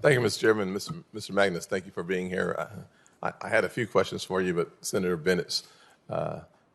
Thank you, Mr. Chairman. Mr. Magnus, thank you for being here. I had a few questions for you, but Senator Bennett's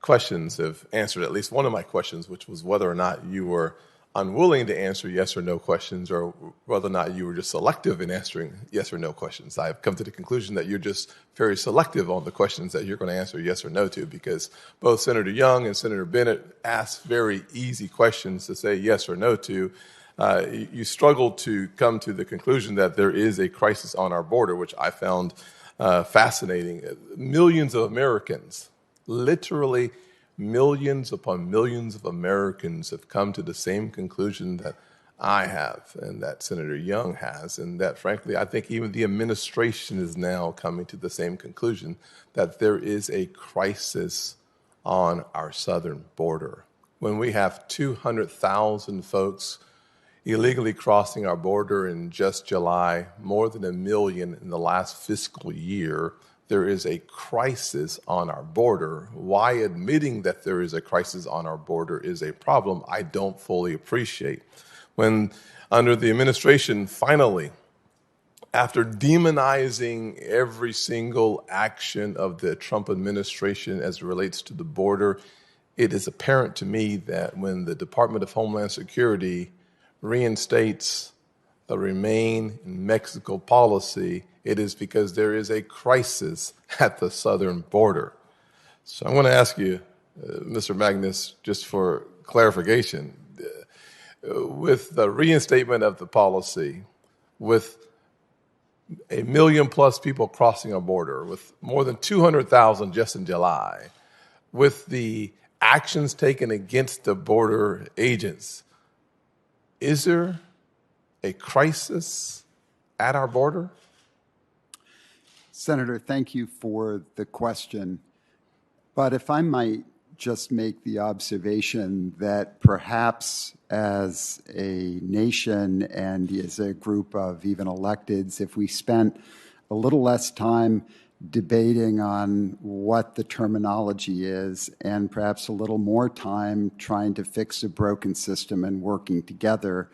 questions have answered at least one of my questions, which was whether or not you were unwilling to answer yes or no questions, or whether or not you were just selective in answering yes or no questions. I've come to the conclusion that you're just very selective on the questions that you're going to answer yes or no to, because both Senator Young and Senator Bennett asked very easy questions to say yes or no to. You struggled to come to the conclusion that there is a crisis on our border, which I found fascinating. Millions of Americans, literally millions upon millions of Americans, have come to the same conclusion that I have and that Senator Young has, and that, frankly, I think even the administration is now coming to the same conclusion, that there is a crisis on our southern border. When we have 200,000 folks illegally crossing our border in just July, more than 1 million in the last fiscal year, there is a crisis on our border. Why admitting that there is a crisis on our border is a problem, I don't fully appreciate. When under the administration, finally, after demonizing every single action of the Trump administration as it relates to the border, it is apparent to me that when the Department of Homeland Security reinstates a Remain in Mexico policy, it is because there is a crisis at the southern border. So I want to ask you, Mr. Magnus, just for clarification, with the reinstatement of the policy, with 1 million plus people crossing our border, with more than 200,000 just in July, with the actions taken against the border agents, is there a crisis at our border? Senator, thank you for the question. But if I might just make the observation that perhaps as a nation and as a group of even electeds, if we spent a little less time debating on what the terminology is and perhaps a little more time trying to fix a broken system and working together,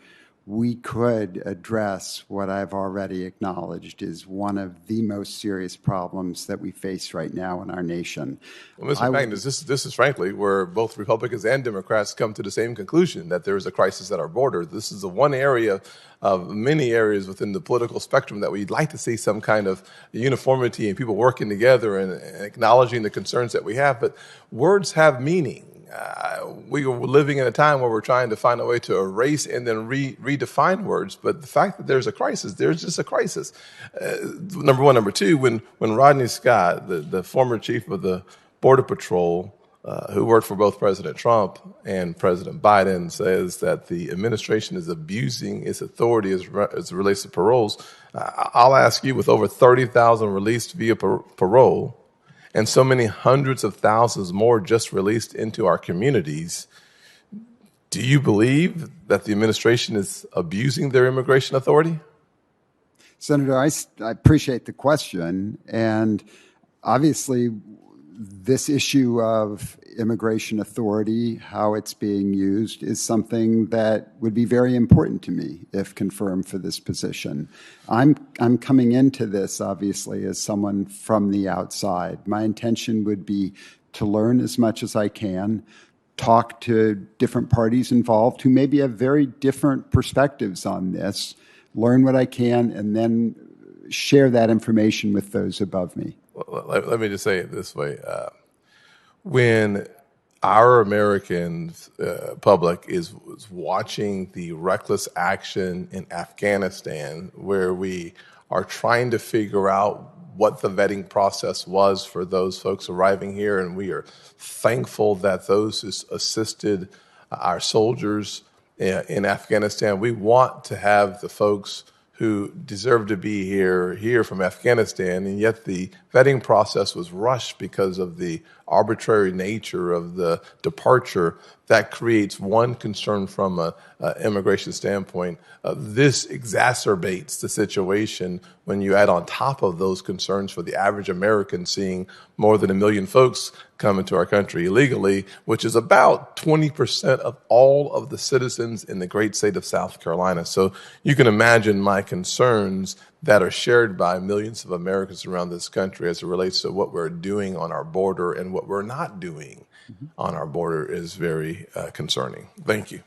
we could address what I've already acknowledged is one of the most serious problems that we face right now in our nation. Well, Mr. Magnus, this is frankly where both Republicans and Democrats come to the same conclusion, that there is a crisis at our border. This is the one area of many areas within the political spectrum that we'd like to see some kind of uniformity and people working together and acknowledging the concerns that we have. But words have meaning. We are living in a time where we're trying to find a way to erase and then redefine words. But the fact that there's a crisis, there's just a crisis. Number one. Number two, when Rodney Scott, the former chief of the Border Patrol, who worked for both President Trump and President Biden, says that the administration is abusing its authority as it relates to paroles, I'll ask you, with over 30,000 released via parole, and so many hundreds of thousands more just released into our communities, do you believe that the administration is abusing their immigration authority? Senator, I appreciate the question. And obviously, this issue of immigration authority, how it's being used, is something that would be very important to me if confirmed for this position. I'm coming into this, obviously, as someone from the outside. My intention would be to learn as much as I can, talk to different parties involved who maybe have very different perspectives on this, learn what I can, and then share that information with those above me. Let me just say it this way. When our American public is watching the reckless action in Afghanistan, where we are trying to figure out what the vetting process was for those folks arriving here, and we are thankful that those who assisted our soldiers in Afghanistan, we want to have the folks who deserve to be here from Afghanistan, and yet the vetting process was rushed because of the arbitrary nature of the departure. That creates one concern from an immigration standpoint. This exacerbates the situation when you add on top of those concerns for the average American seeing more than 1 million folks come into our country illegally, which is about 20% of all of the citizens in the great state of South Carolina. So you can imagine my concerns that are shared by millions of Americans around this country as it relates to what we're doing on our border and what we're not doing on our border is very concerning. Thank you.